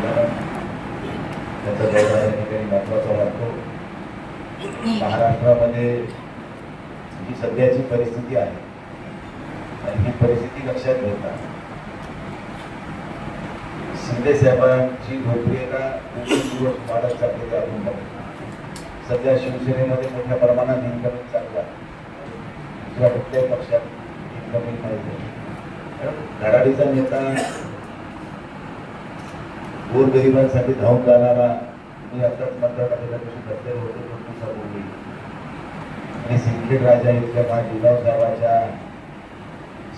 संमेलन त्याचा दौरा या ठिकाणी महत्त्वाचा वाटतो. महाराष्ट्रामध्ये जी सध्याची परिस्थिती आहे आणि ही परिस्थिती लक्षात घेता शिंदे साहेबांची लोकप्रियता दिवस वाढत चाललेली आपण बघतो. सध्या शिवसेनेमध्ये मोठ्या प्रमाणात इन्कमिंग चालू आहे. दुसऱ्या कुठल्याही पक्षात इन्कमिंग नाही. धडाडीचा नेता, गोरगरिबांसाठी धावून जाणारा, मी आताच मंत्रालयापासून बसलेलो होतो तो बोलली आणि सिंदखेड राजा इथल्या जिजाऊ साहेबांच्या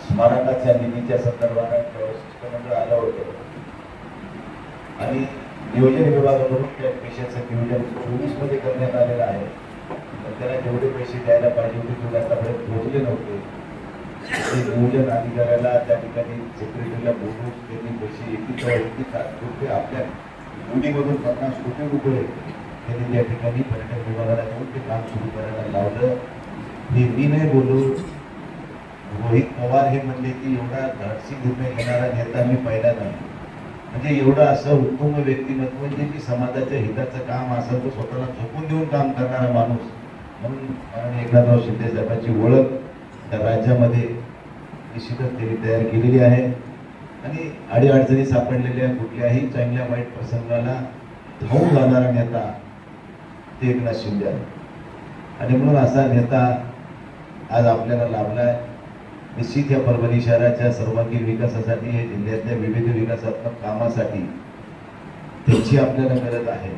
स्मारकाच्या निधीच्या संदर्भात शिष्टमंडळ आलं होतं आणि नियोजन विभागाकडून त्या पैशाचं नियोजन 24 मध्ये करण्यात आलेलं आहे. त्याला जेवढे पैसे द्यायला पाहिजे होते तेवढे आतापर्यंत पोहोचले नव्हते. ते नियोजन अधिकाऱ्याला त्या ठिकाणी सेक्रेटरीला बोलून त्यांनी पैसे 21 रुपये आपल्या मुलीमधून 50 कोटी रुपये त्यांनी त्या ठिकाणी पर्यटन विभागाला देऊन ते काम सुरू करायला लावलं. हे मी नाही बोलू, रोहित पवार हे म्हणले की एवढा धाडसी निर्णय घेणारा नेता मी पाहिला नाही. म्हणजे एवढं असं उत्तम व्यक्तिमत्व म्हणजे की समाजाच्या हिताचं काम असेल तर स्वतःला झोपून देऊन काम करणारा माणूस म्हणून माननीय एकनाथराव शिंदे साहेबांची ओळख त्या राज्यामध्ये निश्चितच त्यांनी तयार केलेली आहे आणि अडीअडचणी सापडलेल्या कुठल्याही चांगल्या वाईट प्रसंगाला धावून जाणारा नेता ते एकनाथ शिंदे आहे आणि म्हणून असा नेता आज आपल्याला लाभलाय. निश्चित या परभणी शहराच्या सर्वांगीण विकासासाठी, हे जिल्ह्यातल्या विविध विकासात्मक कामासाठी त्याची आपल्याला गरज आहे.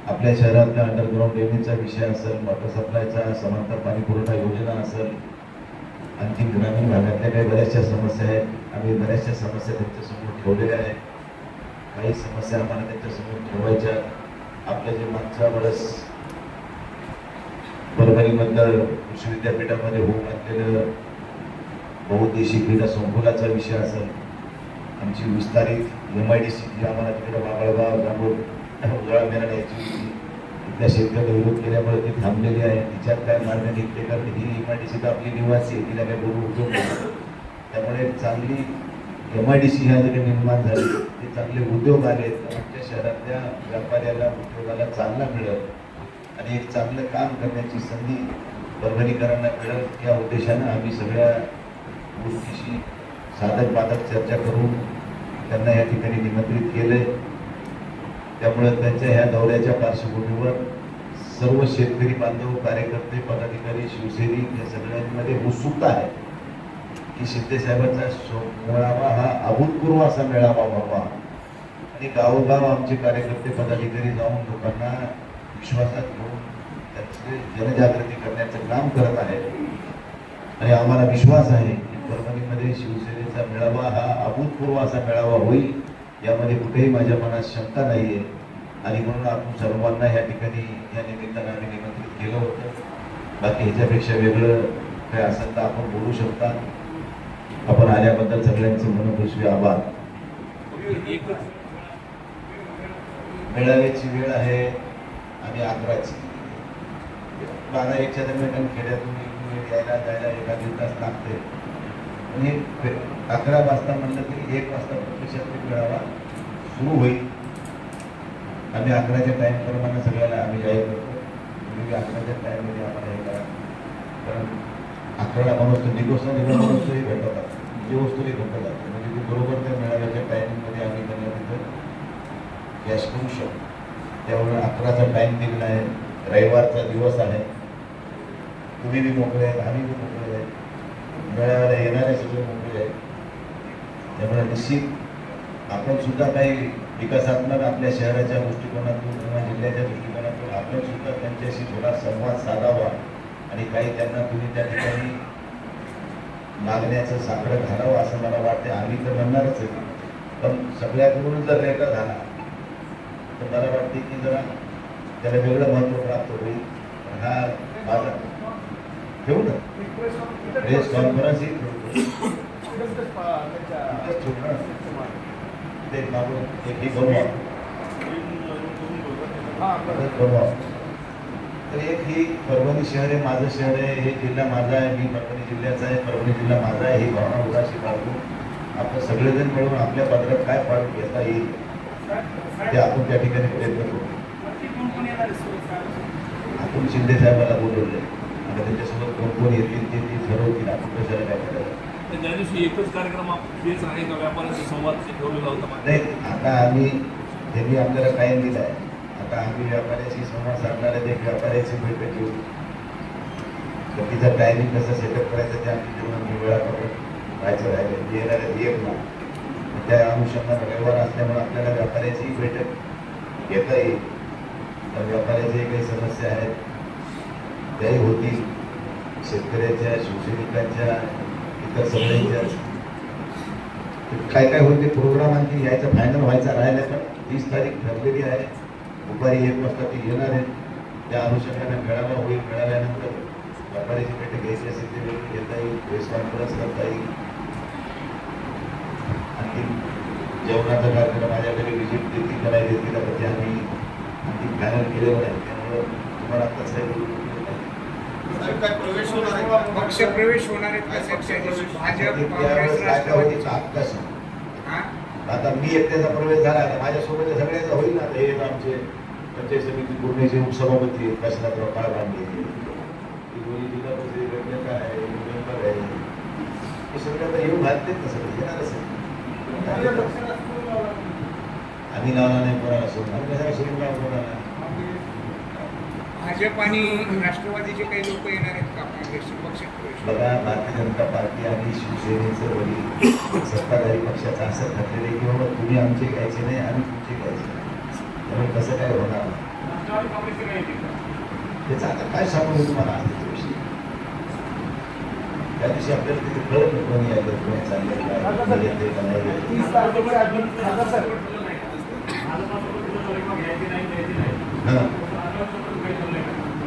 आपल्या शहरातल्या अंडरग्राऊंड ड्रेनेजचा विषय असेल, वॉटर सप्लायचा, समांतर पाणी पुरवठा योजना असेल, आणखी ग्रामीण भागातल्या काही बऱ्याचशा समस्या आहेत. आम्ही बऱ्याचशा समस्या त्यांच्यासमोर ठेवलेल्या आहेत. काही समस्या आम्हाला त्यांच्यासमोर ठेवायच्या. आपल्या जे मागच्या वेळेस परभणीमधलं कृषी विद्यापीठामध्ये होऊन घातलेलं बहुउद्देशीय क्रीडा संकुलाचा विषय असेल, आमची विस्तारित MIDC जी आम्हाला तिकडे बाबळगाव उजाळा मेळा यायची होती, तिथल्या शेतकऱ्याला विरोध केल्यामुळे ती थांबलेली आहे. तिच्यात काय मार्ग निघते कारण ही MIDC तर आपली निवासी आहे, तिला काय बोलू उपयोग नाही. त्यामुळे चांगली MIDC ह्या जरी निर्माण झाली ते चांगले उद्योग आले तर आमच्या शहरातल्या व्यापाऱ्याला उद्योगाला चालना मिळत आणि एक चांगलं काम करण्याची संधी परभणीकरांना मिळत. या उद्देशानं आम्ही सगळ्या गोष्टीशी साधक बाधक चर्चा करून त्यांना या ठिकाणी निमंत्रित केलंय. त्यामुळे त्यांच्या ह्या दौऱ्याच्या पार्श्वभूमीवर सर्व शेतकरी बांधव, कार्यकर्ते, पदाधिकारी, शिवसैनिक या सगळ्यांमध्ये उत्सुकता आहे की शिंदे साहेबांचा मेळावा हा अभूतपूर्व असा मेळावा व्हावा आणि गावोगाव आमचे कार्यकर्ते, पदाधिकारी जाऊन लोकांना विश्वासात घेऊन त्यांचे जनजागृती करण्याचं काम करत आहेत आणि आम्हाला विश्वास आहे की परभणीमध्ये शिवसेनेचा मेळावा हा अभूतपूर्व असा मेळावा होईल. यामध्ये कुठेही माझ्या मनात शंका नाही आहे आणि म्हणून आपण सर्वांना या ठिकाणी या निमित्तानं आम्ही निमंत्रित केलं होतं. बाकी ह्याच्यापेक्षा वेगळं काय असेल तर आपण बोलू शकता. आपण आल्याबद्दल सगळ्यांचे मनपूर्वक आभार. मेळाव्याची वेळ आहे आणि 11ची 12-1च्या दरम्यान खेड्यातून यायला जायला एका दीड तास लागते आणि 11 वाजता म्हणलं तरी 1 वाजता प्रत्यक्षात मेळावा सुरू होईल. आम्ही 11च्या टाईमप्रमाणे सगळ्याला आम्ही जाहीर करतो. तुम्ही 11च्या टाईममध्ये आम्हाला हे करा कारण 11ला माणूस निघोस्तोही भेटतात, जे वस्तूही भेटतात म्हणजे ते बरोबर त्या मेळाव्याच्या टायमिंगमध्ये आम्ही त्यांना तिथं कॅश करू शकतो. त्यामुळे 11चा टाईम दिलेला आहे. रविवारचा दिवस आहे. तुम्ही बी मोकळे आहेत, आम्ही बी मोकळे आहेत, मेळाव्याला येणारे सगळे मोकळे आहेत. त्यामुळे निश्चित आपण सुद्धा काही विकासात्मक आपल्या शहराच्या दृष्टिकोनातून किंवा जिल्ह्याच्या दृष्टिकोनातून आपण सुद्धा त्यांच्याशी थोडा संवाद साधावा आणि काही त्यांना तुम्ही त्या ठिकाणी मागण्याचं साकडं घालावं असं मला वाटते. आम्ही तर म्हणणारच आहे पण सगळ्याकडून जर रेटा झाला तर मला वाटते की जरा त्याला वेगळं महत्त्व प्राप्त होईल. हा माझा ठेवू ना प्रेस कॉन्फरन्सही ते मागून एकही बनवा तर एक ही परभणी शहर आहे, माझं शहर आहे, हे जिल्हा माझा आहे, मी परभणी जिल्ह्याचा आहे, परभणी जिल्हा माझा आहे, ही भावना उदासी बाळगून आपण सगळेजण मिळून आपल्या पदरात काय पाडून घेता येईल ते आपण त्या ठिकाणी प्रयत्न करू. आपण शिंदे साहेबांना बोलवले आणि त्यांच्यासोबत कोण कोण येतील ते ठरवतील. आपण कशाला काय करायचं. त्या दिवशी एकच कार्यक्रम हेच आहे का व्यापाऱ्यांचा संवाद ठेवलेला होता? नाही, आता आम्ही त्यांनी आपल्याला टाईम दिला आहे. आता आम्ही व्यापाऱ्याशी संवाद साधणाऱ्या एक व्यापाऱ्याची बैठक घेऊ. तर तिचा टायमिंग कसं सेटअप करायचं ते आमची जेवण वेळापत्रक व्हायचं राहिले येणाऱ्या एक ना त्या अनुषंगाने व्यवहार असल्यामुळे आपल्याला व्यापाऱ्याची बैठक घेता येईल. तर व्यापाऱ्याच्या काही समस्या आहेत त्याही होतील, शेतकऱ्याच्या, शिवसैनिकांच्या, इतर सगळ्यांच्या काय काय होते प्रोग्राम आणखी यायचा फायनल व्हायचा राहिला. पण 30 तारीख ठरलेली आहे. दुपारी 1 वाजता ते येणार आहेत. त्या अनुषंगाने मेळावा होईल. मेळाव्यानंतर व्यापाऱ्याची बैठक घ्यायची असेल ते वेगळी घेता येईल, प्रेस कॉन्फरन्स करता येईल. आणखी जेवणाचा कार्यक्रम माझ्याकडे विजिट देतील का नाही देतील आता ते आम्ही आणखी फायनल केलेलं नाही. त्यामुळं तुम्हाला आत्ताच काही पक्ष प्रवेश होणार आहेत भाजप, काँग्रेस, राष्ट्रवादी आता मी एकट्याचा प्रवेश झाला आता माझ्यासोबत सगळ्याचा होईल ना. हे आमचे पंचायत समिती पूर्णचे उपसभापती आहेत, काशीनाथराव काळभांडे, दोन्ही जिल्हा परिषद गटनेता आहे, मेंबर आहे, हे सगळे आता येऊन घालतेच ना. सगळे येणारच आहे. आम्ही लावला नाही कोणाला सोडून. आम्ही कशाला सोडून लावून कोणाला. भाजप आणि राष्ट्रवादीचे काही लोक येणार आहेत का काँग्रेसचे पक्षात प्रवेश? बघा, भारतीय जनता पार्टी आणि शिवसेनेचं वडील सत्ताधारी पक्षाचं असं ठरलेलं आहे की बाबा तुम्ही आमचे घ्यायचे नाही, आम्ही तुमचे घ्यायचे नाही. त्यामुळे कसं काय होणार त्याचं आता काय सांगू तुम्हाला त्याच्याविषयी. त्या दिवशी आपल्याला तिथे कळत नाही कोणी यायचं, कोणी चाललंय, येते का नाही येते.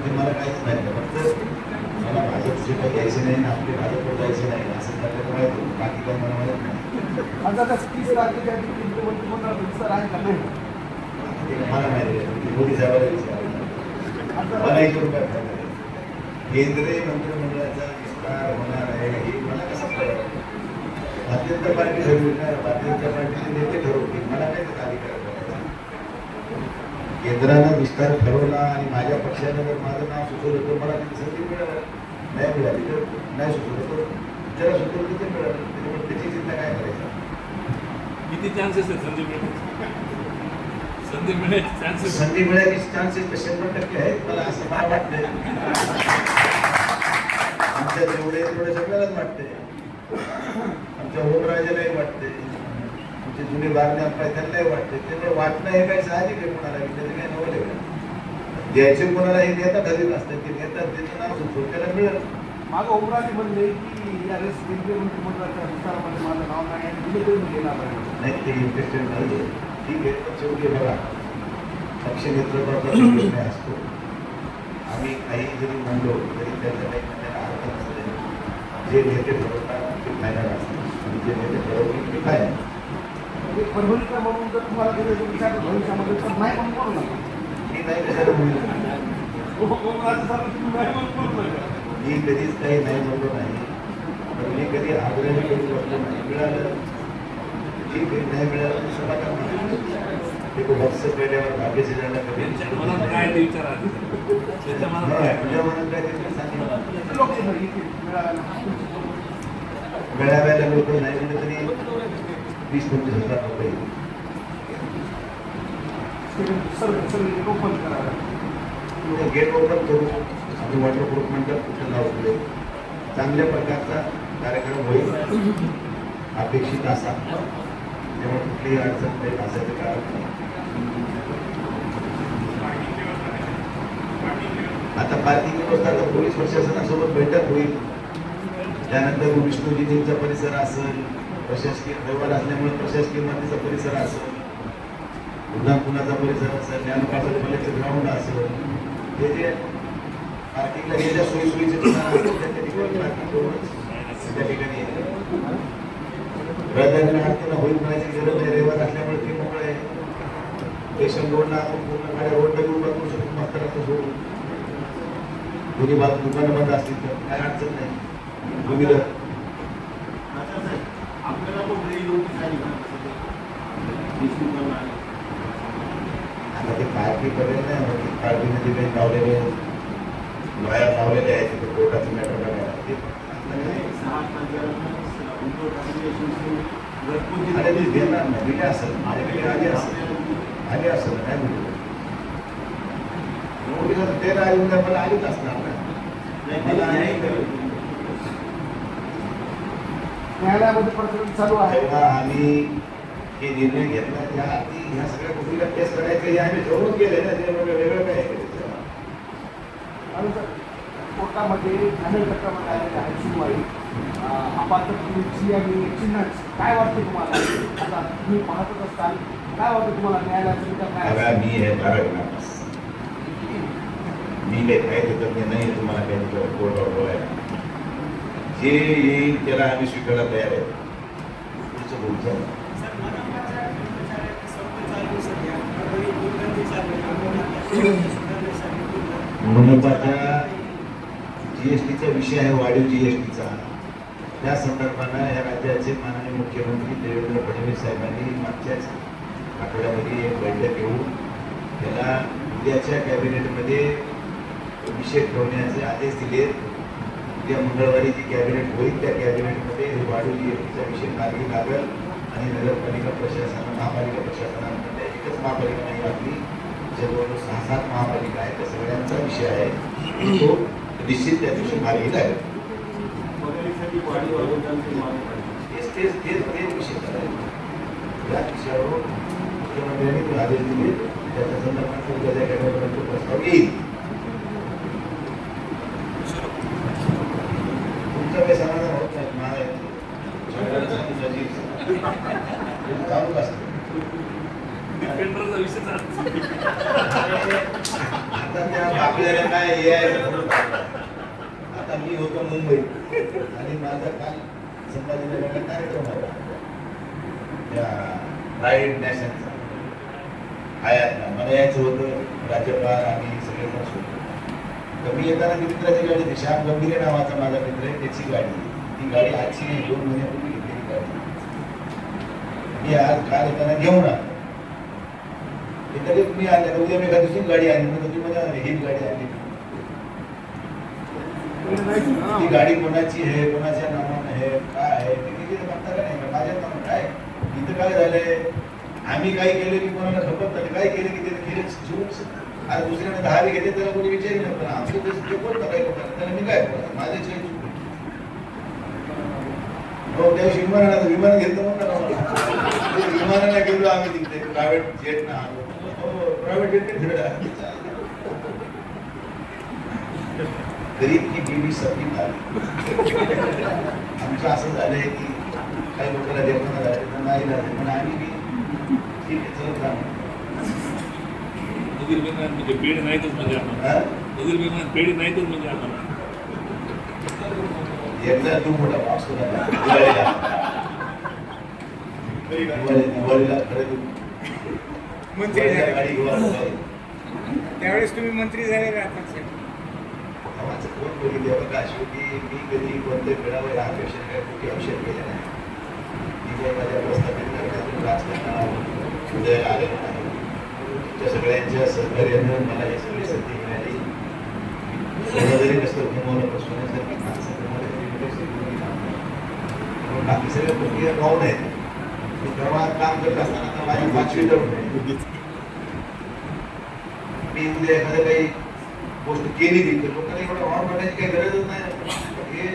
ते मला काहीच नाही. फक्त मला भाजपचे काही घ्यायचे नाही, आपले भाजपवर जायचे नाही असं आपल्याला माहिती. बाकी काही मला माहित नाही. मला माहिती आहे मोदी साहेबांना विचारायचं मला 1 रुपया फायदा नाही. केंद्रीय मंत्रिमंडळाचा विस्तार होणार आहे हे मला कसं कळलं. भारतीय जनता पार्टी ठरवली ना. भारतीय जनता पार्टीचे नेते ठरवतील. मला काय त्याचा अधिकार करायचा. केंद्रानं विस्तार ठरवला आणि माझ्या पक्षानं जर माझं नाव सुचवलं तर मला तिथे संधी मिळालं. नाही मिळाली तर नाही सुचवलं तर ज्याला सुचवलं तिथे मिळालं. त्याच्यामुळे त्याची चिंता काय करायचं. किती चान्सेस आहेत संधी मिळण्याचे? संधी मिळण्याचे चान्सेस, संधी मिळायची चान्सेस 100% आहेत. मला असं मला वाटतंय. आमच्या जेवढे थोडे सगळ्यालाच वाटते. आमच्या ओमराजालाही वाटते. आमचे जुने बारणे आपण त्यांनाही वाटते. त्यामुळे वाटणं हे काही साहजिक आहे. कोणाला त्याचं काही नवल आहे. द्यायचे कोणाला हे नेता ठरलेलं असतं. ते नेता त्याचं नाव सुचवून त्याला मिळेल. मागं ओमराजे म्हणले की या रेस केंद्रीय मंत्रिमंडळाच्या विस्तारामध्ये माझं नाव नाही आणि तुम्ही तरी घेणार नाही ते इंटरेस्टेड नाही. ठीक आहे, पण शेवटी बघा पक्ष नेतृत्वाचा निर्णय असतो. आम्ही काही जरी म्हणलो तरी त्याचा काही त्याला अर्थ नसते. जे नेते ठरवतात ते फायनल असतात आणि जे नेते ठरवतील ते काय आहे. एक परभणीकर म्हणून जर तुम्हाला दिलं विचार भविष्यामध्ये तर नाही म्हणून बोलू नका. मी नाही कशाला बोलू. ओमराजे साहेब तुम्ही नाही म्हणून बोलू नका. मी कधीच काही नाही म्हणलो नाही. पण मी कधी आग्रह कधी बसलो नाही. मिळालं ठीक आहे, नाही मिळालं सभा करणार. ते बक्स पेढ्यावर भाग्यशी जायला कधी त्यांच्या मनात काय ते विचार आहे. त्यांच्या मनात काय तुझ्या मनात काय ते सांगितलं. लोकसभा येतील मिळालं. मेळाव्याला लोक नाही म्हणजे तरी 20-25 हजार लोक येईल. सर्व ओपन करावं. गेट ओपन करू. आम्ही वॉटर प्रूफ मंडळ कुठं लावले. चांगल्या प्रकारचा कार्यक्रम होईल अपेक्षित असा. त्यामुळे कुठलीही अडचण काही भासायचं कारण नाही. आता पार्किंग व्यवस्था आता पोलीस प्रशासनासोबत बैठक होईल. त्यानंतर विष्णूजींचा परिसर असेल, प्रशासकीय व्यवहार असल्यामुळे प्रशासकीय मातीचा परिसर असेल, पुन्हा परिसर असेल, ज्ञानपाठक कॉलेजचं ग्राउंड असेल, हे जे पार्किंगला गेल्या सोयीसोयीचे ठिकाण असतील त्या ठिकाणी पार्किंग करूनच त्या ठिकाणी रहदारीला होईल म्हणायची गरज नाही. रविवार असल्यामुळे ते मोकळे स्टेशन रोडला आपण पूर्ण गाड्या रोडला घेऊन बघू शकतो. मात्र सोडून दोन्ही बाजू दुकानं बंद असतील तर काय अडचण नाही. भूमीला आपल्याला बाकी बघेल नाही होती काळजीमध्ये काही लावलेले बाहेर लावलेले आहेत तिथे कोर्टाचं मॅटर बघायला ते अरे ते देणार नाही दिले असेल माझ्याकडे आले असेल नाही बोलतो ते राहिलं तर मला आलीच असणार ना मला न्यायालयामध्ये प्रकरण चालू आहे. तेव्हा आम्ही हे निर्णय घेतला त्या आधी ह्या सगळ्या गोष्टीला केस करायचं हे आम्ही ठरवून केले ना ते वेगळं काय आहे आणि सर, कोर्टामध्ये अनेक प्रकरणामध्ये आलेले आहे सुनवाई अपात्रतेची आणि चिन्हाची. काय वाटतं तुम्हाला आता तुम्ही पाहतच असताल, काय वाटतं तुम्हाला न्यायालयाचा निकाल काय बघा असेल? मी हे धारक मी काही काय तज्ञ नाही तुम्हाला काही कोर्टावर बोलायला जे येईल त्याला आम्ही स्वीकारायला तयार आहे पुढचं बोलतो मनपाच्या जीएसटीचा विषय आहे वाढीव जीएसटीचा त्या संदर्भानं या राज्याचे माननीय मुख्यमंत्री देवेंद्र फडणवीस साहेबांनी मागच्याच आठवड्यामध्ये एक बैठक घेऊन त्याला उद्याच्या कॅबिनेटमध्ये विषय ठेवण्याचे आदेश दिले. उद्या मंगळवारी जी कॅबिनेट होईल त्या कॅबिनेटमध्ये वाढीव जीएसटीचा विषय मार्गी लागेल आणि नगरपालिका प्रशासन महापालिका प्रशासनामध्ये एकच महापालिका नाही आपली जवळजवळ 6-7 महापालिका आहेत त्या सगळ्यांचा विषय आहे तो निश्चित त्या दिवशी मार्गी लागेल. तेच विषय करायचे या विषयावर मुख्यमंत्र्यांनी ते आदेश दिले त्याच्या संदर्भात उद्या कॅबिनेटमध्ये प्रस्ताव येईल. तुमचं काही समाधान होत नाही चालूच असतं डिफेंडरचा विषय चालू. आता त्या आपल्याला काय हे आहे आता मी होतो मुंबईत आणि माझा काल संभाजीनगरला कार्यक्रम होता त्या प्राईड नॅशनचा हयातला मला यायचं होतं राज्यपाल आणि सगळे होतो तर मी येताना ती मित्राची गाडी होती श्याम गंभीरे नावाचा माझा मित्र आहे त्याची गाडी ती गाडी आजची नाही 2 महिन्यापूर्वी घेतलेली गाडी मी आज काल येताना घेऊन आलो तरी मी आले तर उद्या मी एका दुसरी गाडी आली म्हणजे ती मला हीच गाडी आली ती गाडी कोणाची आहे कोणाच्या नावानं आहे काय आहे ते किती बघता का नाही माझ्या नावानं काय इथं काय झालंय आम्ही काय केलं की कोणाला खपत नाही काय केलं की ते केलं शिवून आज दुसऱ्याने 10 घेते त्याला कोणी विचारलं नव्हतं आमचं ते कोण काय लोकांना त्याला मी काय बोला माझ्या चेंज हो त्या दिवशी विमान घेतलं म्हणतात विमानाला गेलो आम्ही तिथे प्रायव्हेट जेट ना आलो प्रायव्हेट जेट गरीब की बीवी सबकी झाली आमचं असं झालंय की काही लोकांना देवाना झाले तर नाही झाले पण आम्ही बी ठीक आहे चलत राहणार नदीर विमान म्हणजे पेढी नाहीतच म्हणजे आम्हाला नदीर विमान पेढी नाहीतच म्हणजे आम्हाला एकदा तू मोठा पाऊस होता दिवाळीला खरं मंत्री झाले गाडी घेऊन त्यावेळेस तुम्ही मंत्री झाले राहतात साहेब. आम्हाला कोण बघितले बघा शेवटी मी कधी कोणत्या खेळावर ह्या पेक्षा काय कुठे औषध केलं नाही मी काही माझ्या प्रस्थापित करण्यातून राजकारणाला उदयाला आलेलं नाही त्या सगळ्यांच्या सहकार्यानं मला ही सगळी संधी मिळाली सोनं जरी नसतं घुमवलं पण सोन्यासारखी माणसं बाकी सगळ्या प्रक्रिया पाहून आहेत मी प्रवाहात काम करत असताना तर माझी 5वी टर्म मी उद्या एखादं काही गोष्ट केली ती तर लोकांना एवढं वाढ करण्याची काही गरजच नाही हे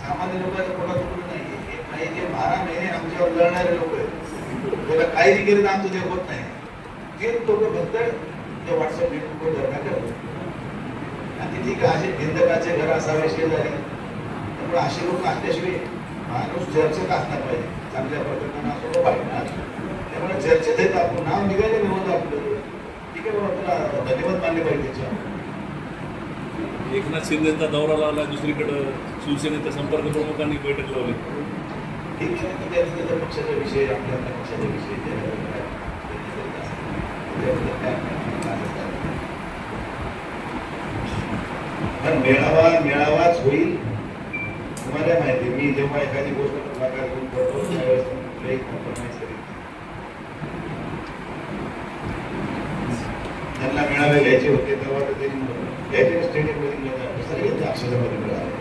सामान्य लोकांचं पोटात तुकडं नाही हे काही जे 12 महिने आमच्यावर लढणारे लोक आहेत त्याला काही केलं तर आमचं ते होत नाही ते लोक फक्त त्या व्हॉट्सअप फेसबुकवर धरणा करतात आणि ठीक आहे असे निंदकाचे घर असावे शेजारी त्यामुळे असे लोक असल्याशिवाय माणूस चर्चेत असणार पाहिजे चांगल्या प्रकरणानं असो वाईट असो त्यामुळे चर्चेत येतं आपण नाव निघायला मिळवतं आपलं ठीक आहे बाबा तुला धन्यवाद मानले पाहिजे त्याच्यावर एकनाथ शिंदेचा दौरा लावला दुसरीकडं शिवसेनेच्या संपर्क प्रमुखांनी बैठक लावली ठीक आहे तर त्याचा पक्षाचा विषय आपल्या पक्षाचा विषय पण मेळावाच होईल तुम्हाला माहिती मी जेव्हा एखादी गोष्ट पुढाकार घेऊन करतो त्यावेळेस कुठलाही कॉम्प्रोमाइज करेल त्यांना आम्हाला घ्यायचे होते तेव्हा तर त्यांनी घ्यायचे स्टेडियममध्ये दुसऱ्या घेतलं अक्षरामध्ये मिळाले.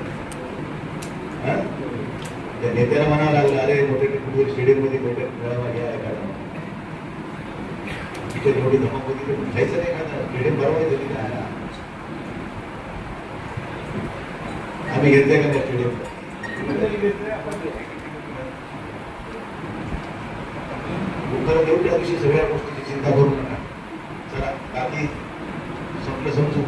हा त्या नेत्याला म्हणावं लागलं, अरे मोठे कुठे स्टेडियममध्ये मोठे मेळावा घ्या का तिथे जेवढी धमक होती ते घ्यायचं नाही का स्टेडियम भरवायचं तिथे आहे ना. आम्ही घेतलंय का त्या स्टेडियम उत्तर देऊ त्या दिवशी सगळ्या गोष्टीची चिंता करू नका. चला बाकी संपलं समजू